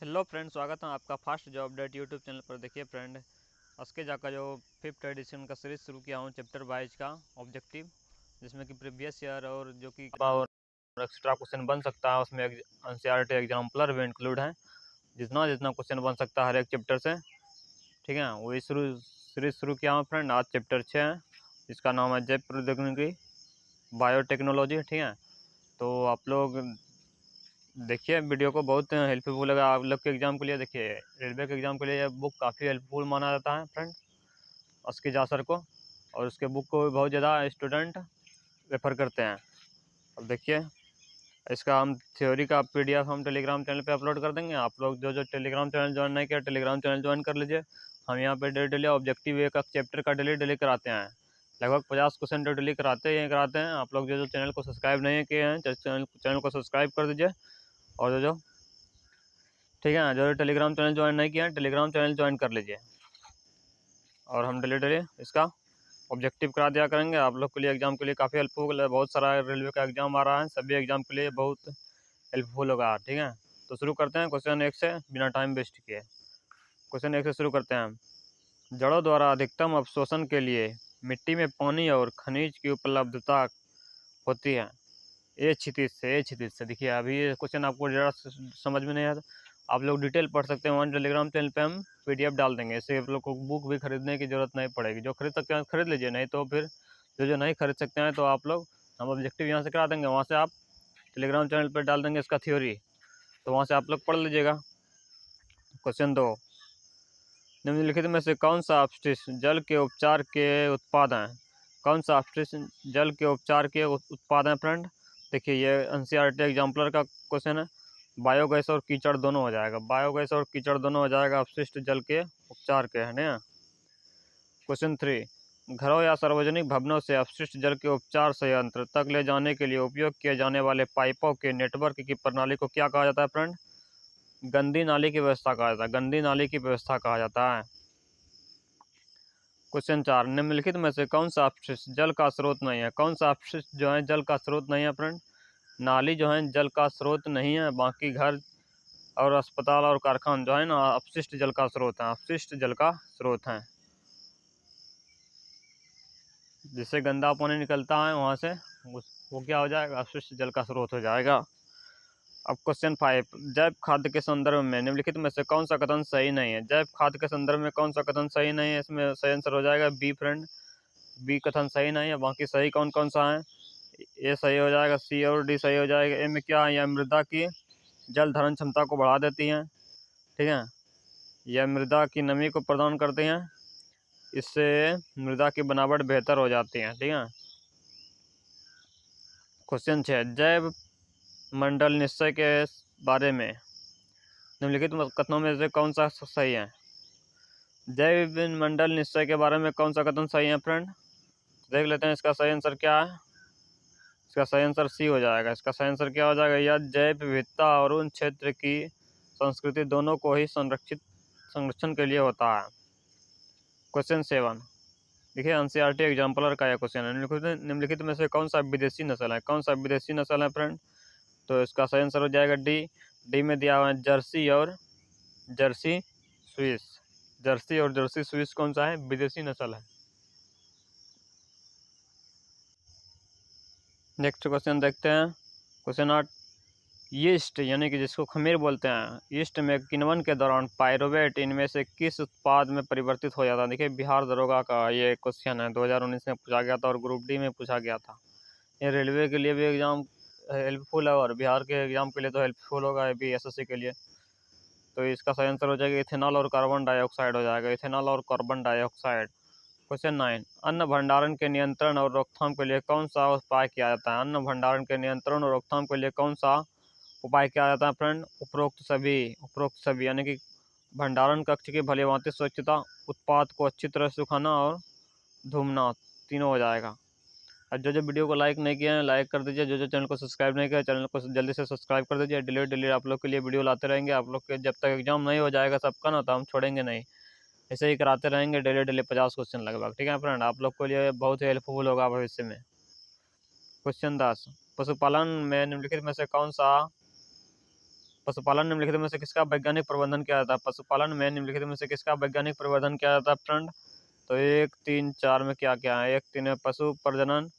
Hello friend, स्वागत है आपका fast job update YouTube channel पर। देखिए फ्रेंड, उसके जाकर जो 5th एडिशन का सीरीज शुरू किया हूँ चैप्टर वाइज का ऑब्जेक्टिव, जिसमें कि प्रीवियस ईयर और जो कि और एक्स्ट्रा क्वेश्चन बन सकता है उसमें एनसीईआरटी एग्जाम्पलर भी इंक्लूड है। जितना जितना क्वेश्चन बन सकता है हर एक चैप्टर से, ठीक है, वही सीरीज शुरू किया हूँ फ्रेंड। आज चैप्टर 6 है, जिसका नाम है जैव प्रौद्योगिकी बायोटेक्नोलॉजी, ठीक है। तो आप लोग देखिए वीडियो को, बहुत हेल्पफुल लगा आप लोग के एग्जाम के लिए। देखिए रेलवे के एग्जाम के लिए ये बुक काफ़ी हेल्पफुल माना जाता है फ्रेंड, उसकी जा सर को, और उसके बुक को बहुत ज़्यादा स्टूडेंट रेफ़र करते हैं। अब देखिए इसका हम थ्योरी का PDF हम टेलीग्राम चैनल पे अपलोड कर देंगे। आप लोग जो जो टेलीग्राम चैनल ज्वाइन नहीं किया, टेलीग्राम चैनल ज्वाइन कर लीजिए। हम यहाँ पे डेली ऑब्जेक्टिव एक चैप्टर का डेली कराते हैं। लगभग 50 क्वेश्चन डेली कराते हैं। आप लोग जो जो चैनल को सब्सक्राइब नहीं किए हैं, चैनल को सब्सक्राइब कर दीजिए। और जो जो ठीक है, जो टेलीग्राम चैनल ज्वाइन नहीं किया है, टेलीग्राम चैनल ज्वाइन कर लीजिए। और हम डेली इसका ऑब्जेक्टिव करा दिया करेंगे आप लोग के लिए। एग्जाम के लिए काफ़ी हेल्पफुल है। बहुत सारा रेलवे का एग्जाम आ रहा है, सभी एग्जाम के लिए बहुत हेल्पफुल होगा, ठीक है। तो शुरू करते हैं क्वेश्चन 1 से, बिना टाइम वेस्ट किए। क्वेश्चन 1 से शुरू करते हैं। जड़ों द्वारा अधिकतम अवशोषण के लिए मिट्टी में पानी और खनिज की उपलब्धता होती है। ए क्षितिज से देखिए, अभी ये क्वेश्चन आपको ज़रा समझ में नहीं आया, आप लोग डिटेल पढ़ सकते हैं। वहाँ टेलीग्राम चैनल पे हम PDF डाल देंगे, इससे आप लोग को बुक भी खरीदने की ज़रूरत नहीं पड़ेगी। जो खरीद सकते हैं खरीद लीजिए, नहीं तो फिर जो जो नहीं खरीद सकते हैं तो आप लोग, हम ऑब्जेक्टिव यहाँ से करा देंगे, वहाँ से आप टेलीग्राम चैनल पर डाल देंगे इसका थ्योरी, तो वहाँ से आप लोग पढ़ लीजिएगा। क्वेश्चन 2, निम्नलिखित में से कौन सा अपशिष्ट जल के उपचार के उत्पाद हैं? कौन सा अपशिष्ट जल के उपचार के उत्पाद हैं फ्रेंड? देखिए ये एनसीईआरटी एग्जाम्पलर का क्वेश्चन है। बायोगैस और कीचड़ दोनों हो जाएगा, बायोगैस और कीचड़ दोनों हो जाएगा अपशिष्ट जल के उपचार के, है ना। क्वेश्चन 3, घरों या सार्वजनिक भवनों से अपशिष्ट जल के उपचार संयंत्र तक ले जाने के लिए उपयोग किए जाने वाले पाइपों के नेटवर्क की प्रणाली को क्या कहा जाता है फ्रेंड? गंदी नाली की व्यवस्था कहा जाता है, गंदी नाली की व्यवस्था कहा जाता है। क्वेश्चन 4, निम्नलिखित में से कौन सा अपशिष्ट जल का स्रोत नहीं है? कौन सा अपशिष्ट जो है जल का स्रोत नहीं है फ्रेंड? नाली जो है जल का स्रोत नहीं है, बाकी घर और अस्पताल और कारखाना जो है ना अपशिष्ट जल का स्रोत है, अपशिष्ट जल का स्रोत है। जिससे गंदा पानी निकलता है वहाँ से, वो क्या हो जाएगा? अपशिष्ट जल का स्रोत हो जाएगा। अब क्वेश्चन 5, जैव खाद के संदर्भ में निम्नलिखित में से कौन सा कथन सही नहीं है? जैव खाद के संदर्भ में कौन सा कथन सही नहीं है? इसमें सही आंसर हो जाएगा बी फ्रेंड, बी कथन सही नहीं है। बाकी सही कौन कौन सा है? ए सही हो जाएगा, सी और डी सही हो जाएगा। ए में क्या है? यह मृदा की जल धारण क्षमता को बढ़ा देती हैं, ठीक है। यह मृदा की नमी को प्रदान करते हैं, इससे मृदा की बनावट बेहतर हो जाती है, ठीक है। क्वेश्चन 6, जैव मंडल निश्चय के बारे में निम्नलिखित कथनों में से कौन सा सही है? जैव मंडल निश्चय के बारे में कौन सा कथन सही है फ्रेंड? देख लेते हैं इसका सही आंसर क्या है। इसका सही आंसर सी हो जाएगा। इसका सही आंसर क्या हो जाएगा? यह जैव विविधता और उन क्षेत्र की संस्कृति दोनों को ही संरक्षण के लिए होता है। क्वेश्चन 7, देखिए एनसीईआरटी एग्जाम्पलर का यह क्वेश्चन है। निम्नलिखित में से कौन सा विदेशी नस्ल है? कौन सा विदेशी नस्ल है फ्रेंड? तो इसका सही आंसर हो जाएगा डी। डी में दिया हुआ है जर्सी और जर्सी स्विस। जर्सी और जर्सी स्विस कौन सा है? विदेशी नस्ल है। नेक्स्ट क्वेश्चन देखते हैं। क्वेश्चन 8, यीस्ट यानी कि जिसको खमीर बोलते हैं, यीस्ट में किण्वन के दौरान पायरुवेट इनमें से किस उत्पाद में परिवर्तित हो जाता है? देखिए बिहार दरोगा का ये क्वेश्चन है, 2019 में पूछा गया था और ग्रुप डी में पूछा गया था। ये रेलवे के लिए भी एग्जाम हेल्पफुल है और बिहार के एग्जाम के लिए तो हेल्पफुल होगा, ये भी SSC के लिए। तो इसका सही आंसर हो जाएगा इथेनॉल और कार्बन डाइऑक्साइड हो जाएगा, इथेनॉल और कार्बन डाइऑक्साइड। क्वेश्चन 9, अन्न भंडारण के नियंत्रण और रोकथाम के लिए कौन सा उपाय किया जाता है? अन्न भंडारण के नियंत्रण और रोकथाम के लिए कौन सा उपाय किया जाता है फ्रेंड? उपरोक्त सभी यानी कि भंडारण कक्ष की भलीभांति स्वच्छता, उत्पाद को अच्छी तरह सुखाना और धूमना, तीनों हो जाएगा। और जो जो वीडियो को लाइक नहीं किया है लाइक कर दीजिए, जो जो चैनल को सब्सक्राइब नहीं किया चैनल को जल्दी से सब्सक्राइब कर दीजिए। डेली आप लोग के लिए वीडियो लाते रहेंगे। आप लोग के जब तक एग्जाम नहीं हो जाएगा सबका ना, तो हम छोड़ेंगे नहीं, ऐसे ही कराते रहेंगे डेली 50 क्वेश्चन लगभग, ठीक है फ्रेंड। आप लोग के लिए बहुत ही हेल्पफुल होगा भविष्य में। क्वेश्चन 10, पशुपालन में निम्नलिखित में से कौन सा पशुपालन निम्नलिखित में से किसका वैज्ञानिक प्रबंधन किया जाता है? पशुपालन में निम्नलिखित में से किसका वैज्ञानिक प्रबंधन किया जाता है फ्रेंड? तो 1, 3, 4 में क्या क्या है? 1, 3 है पशु प्रजनन,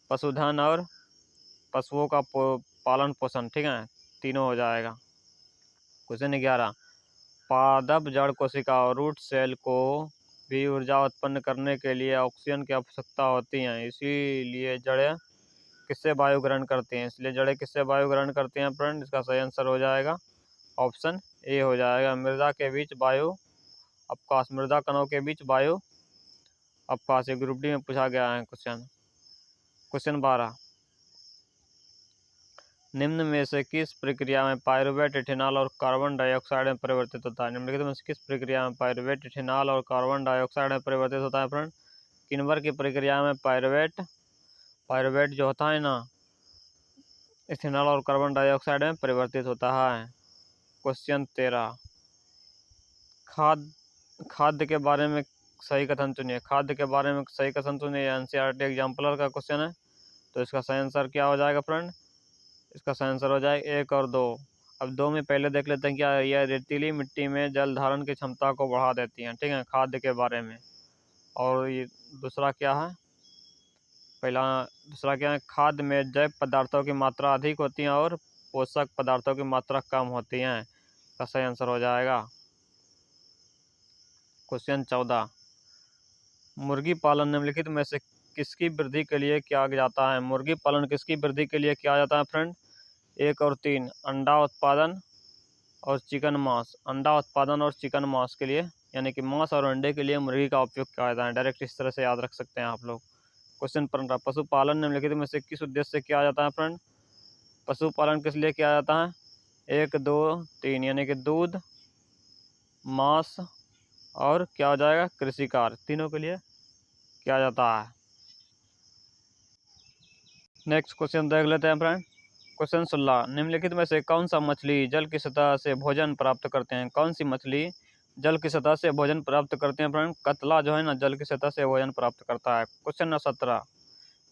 पशुधन और पशुओं का पालन पोषण, ठीक है, तीनों हो जाएगा। क्वेश्चन 11, पादप जड़ कोशिका और रूट सेल को भी ऊर्जा उत्पन्न करने के लिए ऑक्सीजन की आवश्यकता होती है, इसीलिए जड़ें किससे वायु ग्रहण करती हैं? इसलिए जड़ें किससे वायु ग्रहण करती हैं फ्रेंड? इसका सही आंसर हो जाएगा ऑप्शन ए हो जाएगा, मृदा के बीच वायु अवकाश, मृदा कणों के बीच वायु अवकाश। ये ग्रुप डी में पूछा गया है क्वेश्चन। क्वेश्चन 12, निम्न में से किस प्रक्रिया में पायरुवेट इथेनॉल और कार्बन डाइऑक्साइड में परिवर्तित होता है? निम्नलिखित में से किस प्रक्रिया में पायरुवेट इथेनॉल और कार्बन डाइऑक्साइड में परिवर्तित होता है फ्रेंड? किन्वर की प्रक्रिया में पायरुवेट जो होता है ना, इथेनॉल और कार्बन डाइऑक्साइड में परिवर्तित होता है। क्वेश्चन 13, खाद्य के बारे में सही कथन चुनिए। खाद्य के बारे में सही कथन चुनिए, एनसीईआरटी एग्जाम्पलर का क्वेश्चन है। तो इसका सही आंसर क्या हो जाएगा फ्रेंड? इसका सही आंसर हो जाएगा 1 और 2। अब 2 में पहले देख लेते हैं क्या यह रेतीली मिट्टी में जल धारण की क्षमता को बढ़ा देती हैं, ठीक है, खाद्य के बारे में। और ये दूसरा क्या है? दूसरा क्या है? खाद्य में जैव पदार्थों की मात्रा अधिक होती है और पोषक पदार्थों की मात्रा कम होती है। इसका सही आंसर हो जाएगा। क्वेश्चन 14, मुर्गी पालन निम्नलिखित में से किसकी वृद्धि के लिए किया जाता है? मुर्गी पालन किसकी वृद्धि के लिए किया जाता है फ्रेंड? 1 और 3, अंडा उत्पादन और चिकन मांस। अंडा उत्पादन और चिकन मांस के लिए, यानी कि मांस और अंडे के लिए मुर्गी का उपयोग किया जाता है। डायरेक्ट इस तरह से याद रख सकते हैं आप लोग। क्वेश्चन 15, पशुपालन निम्नलिखित में से किस उद्देश्य से किया जाता है फ्रेंड? पशुपालन किस लिए किया जाता है? 1, 2, 3, यानी कि दूध, मांस और क्या हो जाएगा? कृषि कार्य, तीनों के लिए किया जाता है। नेक्स्ट क्वेश्चन देख लेते हैं फ्रेंड। क्वेश्चन 16, निम्नलिखित में से कौन सा मछली जल की सतह से भोजन प्राप्त करते हैं? कौन सी मछली जल की सतह से भोजन प्राप्त करते हैं फ्रेंड? कतला जो है ना, जल की सतह से भोजन प्राप्त करता है। क्वेश्चन 17,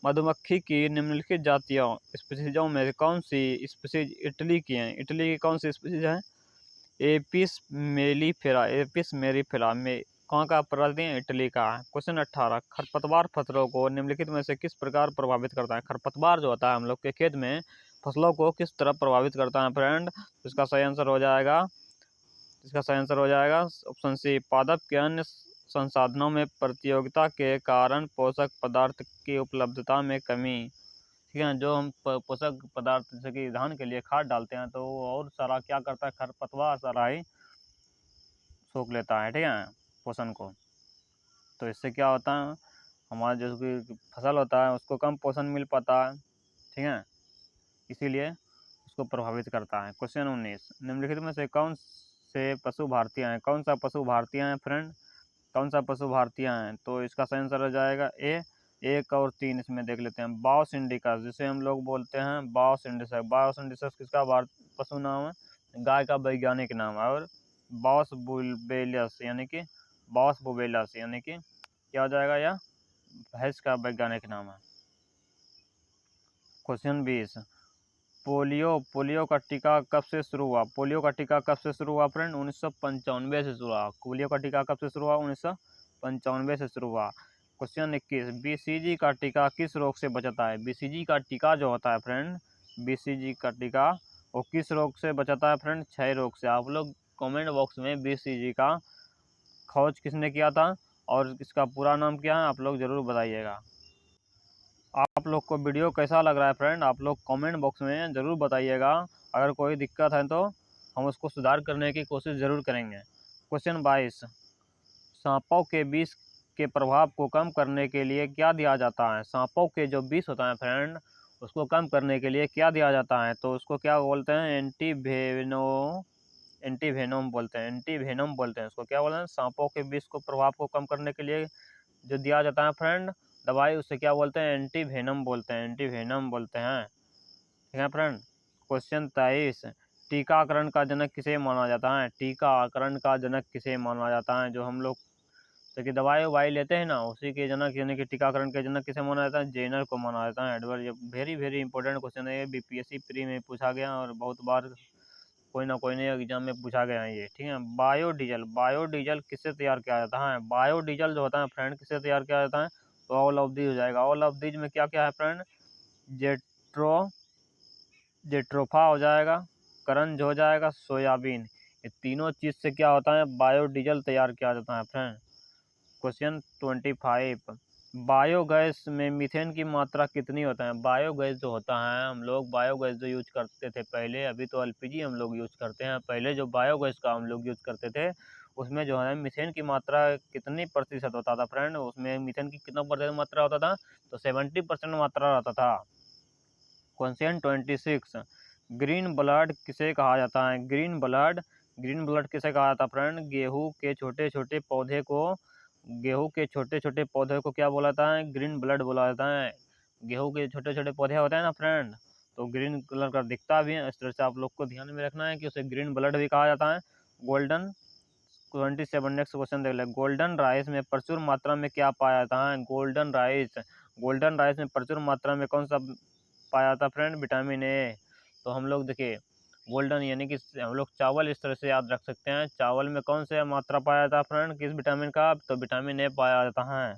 मधुमक्खी की निम्नलिखित जातियों स्पीसीजों में कौन सी स्पीसीज इटली की हैं? इटली की कौन सी स्पीसीज है? एपिस मेलिफेरा, एपिस मेलिफेरा में कहाँ का प्रजाति है? इटली का है। क्वेश्चन 18, खरपतवार फसलों को निम्नलिखित में से किस प्रकार प्रभावित करता है? खरपतवार जो होता है हम लोग के खेत में, फसलों को किस तरह प्रभावित करता है फ्रेंड? इसका सही आंसर हो जाएगा ऑप्शन सी, पादप के अन्य संसाधनों में प्रतियोगिता के कारण पोषक पदार्थ की उपलब्धता में कमी, ठीक है। जो हम पोषक पदार्थ जैसे कि धान के लिए खाद डालते हैं तो वो और सारा क्या करता है? खरपतवार सारा ही सोख लेता है, ठीक है, पोषण को। तो इससे क्या होता है, हमारा जो कि फसल होता है उसको कम पोषण मिल पाता है, ठीक है, इसीलिए उसको प्रभावित करता है। क्वेश्चन 19, निम्नलिखित में से कौन से पशु भारतीय हैं? कौन सा पशु भारतीय हैं फ्रेंड? कौन सा पशु भारतीय हैं? तो इसका सही आंसर हो जाएगा ए। 1 और 3 इसमें देख लेते हैं। बाओस इंडिका, जिसे हम लोग बोलते हैं बाओस इंडिका। बाओस इंडिका किसका पशु नाम है? गाय का वैज्ञानिक नाम है। और बाओस बुबेलियस यानी कि क्या हो जाएगा? यह भैंस का वैज्ञानिक नाम है। क्वेश्चन 20, पोलियो का टीका कब से शुरू हुआ? पोलियो का टीका कब से शुरू हुआ फ्रेंड? 1995 से शुरू हुआ। पोलियो का टीका कब से शुरू हुआ? 1995 से शुरू हुआ। क्वेश्चन 21, बीसीजी का टीका किस रोग से बचाता है? बीसीजी का टीका जो होता है फ्रेंड, बीसीजी का टीका वो किस रोग से बचाता है फ्रेंड? क्षय रोग से। आप लोग कमेंट बॉक्स में बीसीजी का खोज किसने किया था और इसका पूरा नाम क्या है आप लोग ज़रूर बताइएगा। आप लोग को वीडियो कैसा लग रहा है फ्रेंड? आप लोग कमेंट बॉक्स में ज़रूर बताइएगा। अगर कोई दिक्कत है तो हम उसको सुधार करने की कोशिश ज़रूर करेंगे। क्वेश्चन 22, सांपों के विष के प्रभाव को कम करने के लिए क्या दिया जाता है? सांपों के जो विष होता है फ्रेंड, उसको कम करने के लिए क्या दिया जाता है? तो उसको क्या बोलते हैं? एंटीवेनम बोलते हैं उसको। क्या बोलते हैं? सांपों के विष को प्रभाव को कम करने के लिए जो दिया जाता है फ्रेंड दवाई, उससे क्या बोलते हैं? एंटीवेनम बोलते हैं, ठीक है फ्रेंड। क्वेश्चन 23, टीकाकरण का जनक किसे माना जाता है? टीकाकरण का जनक किसे माना जाता है? जो हम लोग जैसे कि दवाई लेते हैं ना, उसी के जनक यानी कि टीकाकरण के जनक किसे माना जाता है? जेनर को माना जाता है। एडवर्ड, ये वेरी इंपॉर्टेंट क्वेश्चन है, ये बीपीएससी प्री में पूछा गया और बहुत बार कोई ना कोई नए एग्जाम में पूछा गया है ये, ठीक है। बायोडीजल, बायोडीजल किससे तैयार किया जाता है? बायोडीजल जो होता है फ्रेंड किससे तैयार किया जाता है? तो ऑल ऑफ दीज हो जाएगा। ऑल ऑफ दीज में क्या क्या है फ्रेंड? जेट्रो जेट्रोफा हो जाएगा, करंज हो जाएगा, सोयाबीन, ये तीनों चीज़ से क्या होता है? बायोडीजल तैयार किया जाता है फ्रेंड। क्वेश्चन 25, बायोगैस में मीथेन की मात्रा कितनी होता है? बायोगैस जो होता है, हम लोग बायोगैस जो यूज करते थे पहले, अभी तो एलपीजी हम लोग यूज करते हैं, पहले जो बायोगैस का हम लोग यूज करते थे उसमें जो है मीथेन की मात्रा कितनी प्रतिशत होता था फ्रेंड? उसमें मीथेन की कितना प्रतिशत मात्रा होता था? तो 70% मात्रा रहता था। क्वेश्चन 26, ग्रीन ब्लड किसे कहा जाता है? ग्रीन ब्लड, ग्रीन ब्लड किसे कहा जाता है फ्रेंड? गेहूं के छोटे छोटे पौधे को, गेहूं के छोटे छोटे पौधे को क्या बोला जाता है? ग्रीन ब्लड बोला जाता है। गेहूं के छोटे छोटे पौधे होते हैं ना फ्रेंड, तो ग्रीन कलर का दिखता भी है, इस तरह से आप लोग को ध्यान में रखना है कि उसे ग्रीन ब्लड भी कहा जाता है। गोल्डन 27, नेक्स्ट क्वेश्चन देख ले। गोल्डन राइस में प्रचुर मात्रा में क्या पाया जाता है? गोल्डन राइस, गोल्डन राइस में प्रचुर मात्रा में कौन सा पाया जाता है फ्रेंड? Vitamin A. तो हम लोग देखिए गोल्डन यानी कि हम लोग चावल इस तरह से याद रख सकते हैं, चावल में कौन सा मात्रा पाया जाता है फ्रेंड? किस विटामिन का? तो विटामिन ए पाया जाता है।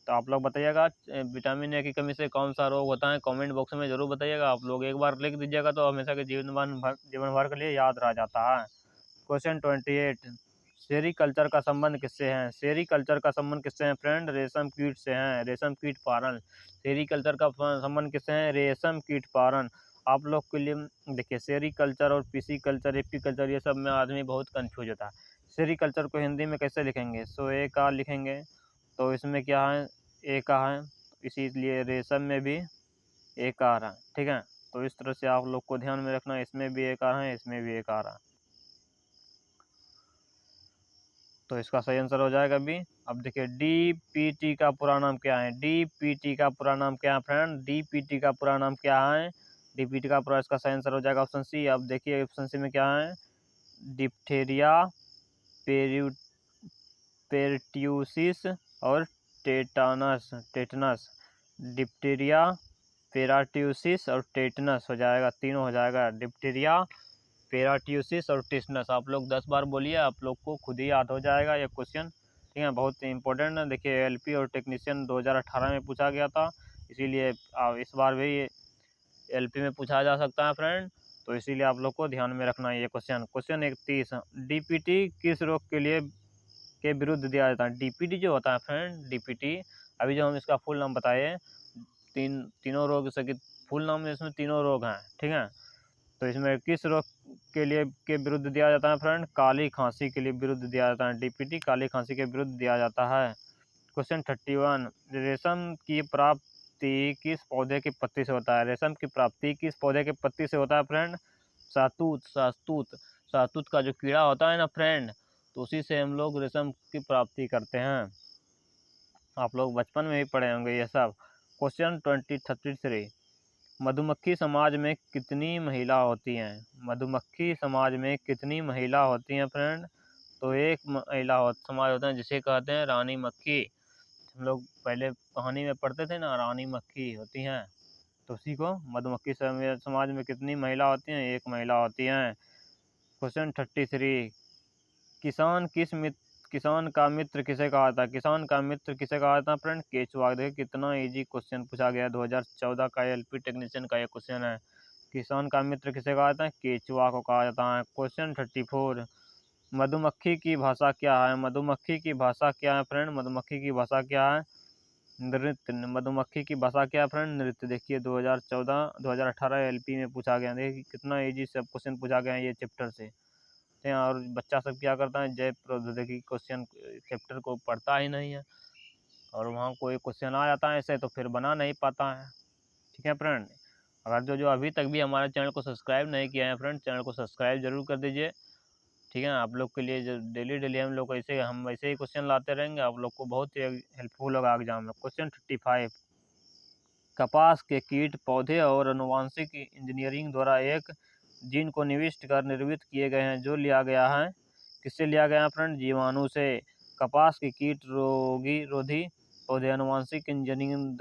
तो आप लोग बताइएगा विटामिन ए की कमी से कौन सा रोग होता है? कमेंट बॉक्स में जरूर बताइएगा। आप लोग एक बार लिख दीजिएगा तो हमेशा के जीवन भर के लिए याद रह जाता है। क्वेश्चन 28, सेरीकल्चर का संबंध किससे है? सेरीकल्चर का संबंध किससे है फ्रेंड? रेशम कीट से है, रेशम कीट पालन। सेरीकल्चर का संबंध किससे है? रेशम कीट पालन। आप लोग के लिए देखिए सेरीकल्चर और पिसीकल्चर, एपीकल्चर, ये सब में आदमी बहुत कंफ्यूज होता है। सेरीकल्चर को हिंदी में कैसे लिखेंगे? सो ए का लिखेंगे, तो इसमें क्या है? ए का है, इसीलिए रेशम में भी एक आ रहा है, ठीक है। तो इस तरह से आप लोग को ध्यान में रखना है, इसमें भी एक आ रहा है, इसमें भी एक आ रहा है, तो इसका सही आंसर हो जाएगा बी। अब देखिए डीपीटी का पूरा नाम क्या है? डीपीटी का पूरा नाम क्या है फ्रेंड? डीपीटी का पूरा नाम क्या है? डीपीटी का पूरा, इसका सही आंसर हो जाएगा ऑप्शन सी। अब देखिए ऑप्शन सी में क्या है? डिप्थेरिया, पेरियो पेर्ट्यूसिस और टेटानस, टेटनस। डिप्थेरिया, पेराट्यूसिस और टेटनस हो जाएगा, तीनों हो जाएगा। डिप्थेरिया, पेराट्यूसिस और टेटनस आप लोग 10 बार बोलिए, आप लोग को खुद ही याद हो जाएगा ये क्वेश्चन, ठीक है। बहुत इंपॉर्टेंट है। देखिए एलपी और टेक्नीशियन 2018 में पूछा गया था, इसीलिए इस बार भी एलपी में पूछा जा सकता है फ्रेंड, तो इसीलिए आप लोग को ध्यान में रखना है ये क्वेश्चन। क्वेश्चन 31, डीपीटी किस रोग के लिए के विरुद्ध दिया जाता है? डीपीटी जो होता है फ्रेंड, डीपीटी अभी जो हम इसका फुल नाम बताए, तीनों रोग से फुल नाम में इसमें तीनों रोग हैं, ठीक है। तो इसमें किस रोग के लिए के विरुद्ध दिया जाता है फ्रेंड? काली खांसी के लिए विरुद्ध दिया जाता है, डीपीटी काली खांसी के विरुद्ध दिया जाता है। क्वेश्चन 31, रेशम की प्राप्ति किस पौधे की पत्ती से होता है? रेशम की प्राप्ति किस पौधे के पत्ती से होता है फ्रेंड? शहतूत, शहतूत, शहतूत का जो कीड़ा होता है ना फ्रेंड, तो उसी से हम लोग रेशम की प्राप्ति करते हैं। आप लोग बचपन में भी पढ़े होंगे ये सब। क्वेश्चन 33, मधुमक्खी समाज में कितनी महिला होती हैं? मधुमक्खी समाज में कितनी महिला होती हैं फ्रेंड? तो एक महिला समाज होता है जिसे कहते हैं रानी मक्खी। हम लोग पहले कहानी में पढ़ते थे ना, रानी मक्खी होती हैं, तो उसी को मधुमक्खी समाज में कितनी महिला होती हैं? एक महिला होती हैं। क्वेश्चन 33, किसान का मित्र किसे कहा था? किसान का मित्र किसे कहा था फ्रेंड? केचुआ। देखिए कितना इजी क्वेश्चन पूछा गया, 2014 का एलपी टेक्नीशियन का ये क्वेश्चन है। किसान का मित्र किसे कहा था? केचुआ को कहा जाता है। क्वेश्चन 34, मधुमक्खी की भाषा क्या है? मधुमक्खी की भाषा क्या है फ्रेंड? मधुमक्खी की भाषा क्या है? नृत्य। मधुमक्खी की भाषा क्या है फ्रेंड? नृत्य। देखिए 2018 एलपी में पूछा गया, देखिए कितना इजी सब क्वेश्चन पूछा गया है ये चैप्टर से। और बच्चा सब क्या करता है, जैव प्रौद्योगिकी क्वेश्चन चैप्टर को पढ़ता ही नहीं है, और वहाँ कोई क्वेश्चन आ जाता है ऐसे तो फिर बना नहीं पाता है, ठीक है फ्रेंड। अगर जो अभी तक भी हमारे चैनल को सब्सक्राइब नहीं किया है फ्रेंड, चैनल को सब्सक्राइब जरूर कर दीजिए, ठीक है। आप लोग के लिए जो डेली हम लोग ऐसे ही क्वेश्चन लाते रहेंगे, आप लोग को बहुत ही हेल्पफुल होगा एग्जाम में। क्वेश्चन 55, कपास के कीट पौधे और आनुवांशिक इंजीनियरिंग द्वारा एक जीन को निविष्ट कर निर्मित किए गए हैं, जो लिया गया है किससे लिया गया है फ्रेंड? जीवाणु से। कपास के कीट रोधी पौधे आनुवांशिक इंजीनियरिंग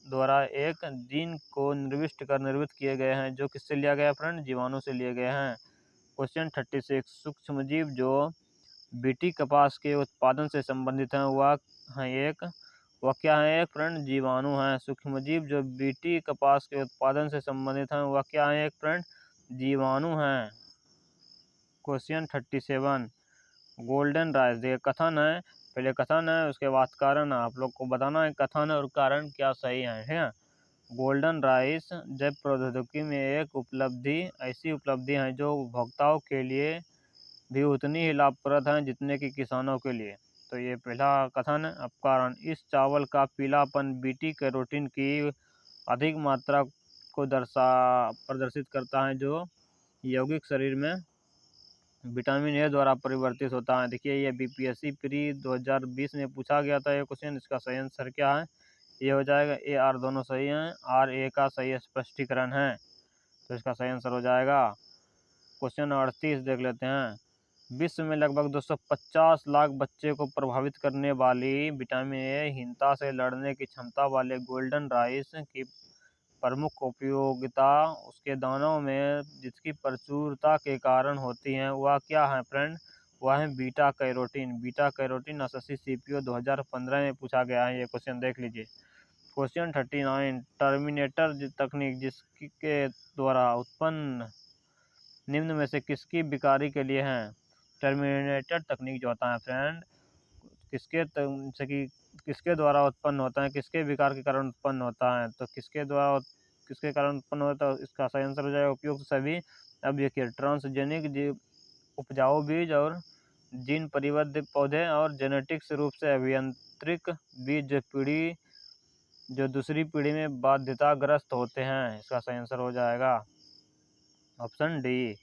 द्वारा एक जीन को निर्दिष्ट कर निर्मित किए गए हैं, जो किससे लिया गया फ्रेंड? जीवाणु से लिए गए हैं। क्वेश्चन 36 सूक्ष्मजीव जो बीटी कपास के उत्पादन से संबंधित हैं वह क्या है एक फ्रेंड? जीवाणु हैं। सूक्ष्मजीव जो बीटी कपास के उत्पादन से संबंधित हैं वह क्या है एक फ्रेंड? जीवाणु हैं। क्वेश्चन 37 गोल्डन राइस, देखिए कथन है, पहले कथन है उसके बाद कारण है, आप लोग को बताना है कथन और कारण क्या सही है, ठीक है। गोल्डन राइस जैव प्रौद्योगिकी में एक उपलब्धि, ऐसी उपलब्धि है जो उपभोक्ताओं के लिए भी उतनी ही लाभप्रद है जितने कि किसानों के लिए। तो ये पहला कथन है। अब कारण, इस चावल का पीलापन बीटी कैरोटीन की अधिक मात्रा को प्रदर्शित करता है जो यौगिक शरीर में विटामिन ए द्वारा परिवर्तित होता है। देखिए ये बीपीएससी प्री 2020 में पूछा गया था ये क्वेश्चन। इसका सही आंसर क्या है? ये हो जाएगा ए आर, दोनों सही हैं। आर ए का सही स्पष्टीकरण है, तो इसका सही आंसर हो जाएगा। क्वेश्चन 38 देख लेते हैं। विश्व में लगभग 250 लाख बच्चे को प्रभावित करने वाली विटामिन ए हीनता से लड़ने की क्षमता वाले गोल्डन राइस की प्रमुख उपयोगिता उसके दानों में जिसकी प्रचुरता के कारण होती है वह क्या है फ्रेंड? वह है beta carotene. Beta carotene SSC CPO 2015 में पूछा गया है, ये क्वेश्चन देख लीजिए। क्वेश्चन 39 टर्मिनेटर तकनीक जिसके द्वारा उत्पन्न निम्न में से किसकी बिकारी के लिए है? टर्मिनेटर तकनीक जो होता है फ्रेंड किसके द्वारा उत्पन्न होता है, किसके विकार के कारण उत्पन्न होता है? तो किसके कारण उत्पन्न होता है, इसका सही आंसर हो जाएगा उपयुक्त सभी। अब देखिए ट्रांसजेनिक उपजाऊ बीज और जीन परिबद्ध पौधे और जेनेटिक्स रूप से अभियांत्रिक बीज जो दूसरी पीढ़ी में बाध्यताग्रस्त होते हैं, इसका सही आंसर हो जाएगा ऑप्शन डी।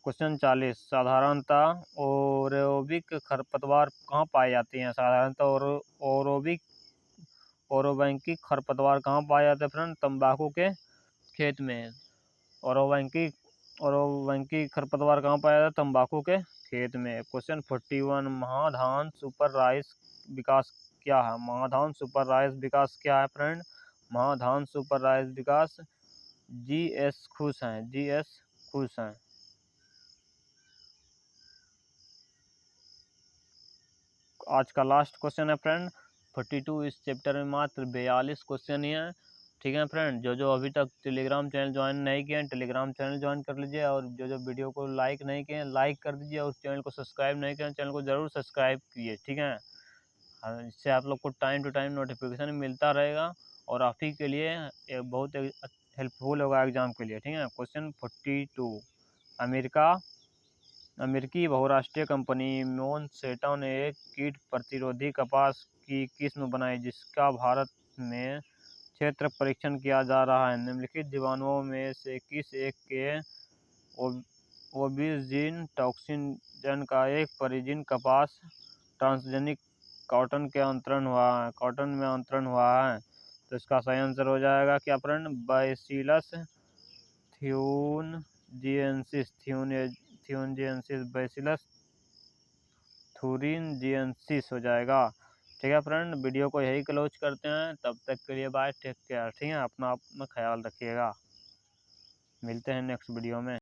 क्वेश्चन 40 साधारणतः ओरोबिक खरपतवार कहाँ पाई जाती हैं? साधारणतः ओरोबैंकिक खरपतवार कहाँ पाए जाते हैं फ्रेंड? तंबाकू के खेत में। ओरोबैंकिक खरपतवार कहाँ पाया जाता है? तंबाकू के खेत में। क्वेश्चन 41 महाधान सुपर राइस विकास क्या है? महाधान सुपर राइस विकास क्या है फ्रेंड? महाधान सुपर राइस विकास जीएस खुश हैं, जीएस खुश हैं। आज का लास्ट क्वेश्चन है फ्रेंड 42। इस चैप्टर में मात्र 42 क्वेश्चन ही हैं, ठीक है फ्रेंड। जो अभी तक टेलीग्राम चैनल ज्वाइन नहीं किए हैं टेलीग्राम चैनल ज्वाइन कर लीजिए, और जो वीडियो को लाइक नहीं किए हैं लाइक कर दीजिए, और चैनल को सब्सक्राइब नहीं किए हैं चैनल को ज़रूर सब्सक्राइब कीजिए, ठीक है। इससे आप लोग को टाइम टू टाइम नोटिफिकेशन मिलता रहेगा और आप ही के लिए बहुत हेल्पफुल होगा एग्जाम के लिए, ठीक है। क्वेश्चन 42 अमेरिकी बहुराष्ट्रीय कंपनी मोनसेंटो ने एक कीट प्रतिरोधी कपास की किस्म बनाई जिसका भारत में क्षेत्र परीक्षण किया जा रहा है। निम्नलिखित जीवाणुओं में से किस एक के ओबिस टॉक्सिन का एक परिजीन कपास ट्रांसजेनिक कॉटन में अंतरण हुआ है? तो इसका सही आंसर हो जाएगा क्या फ्रेंड? बैसिलस बैसिलस थ्यूरिनजिएंसिस हो जाएगा, ठीक है फ्रेंड। वीडियो को यही क्लोज करते हैं, तब तक के लिए बाय, टेक केयर, ठीक है। अपना ख्याल रखिएगा, मिलते हैं नेक्स्ट वीडियो में।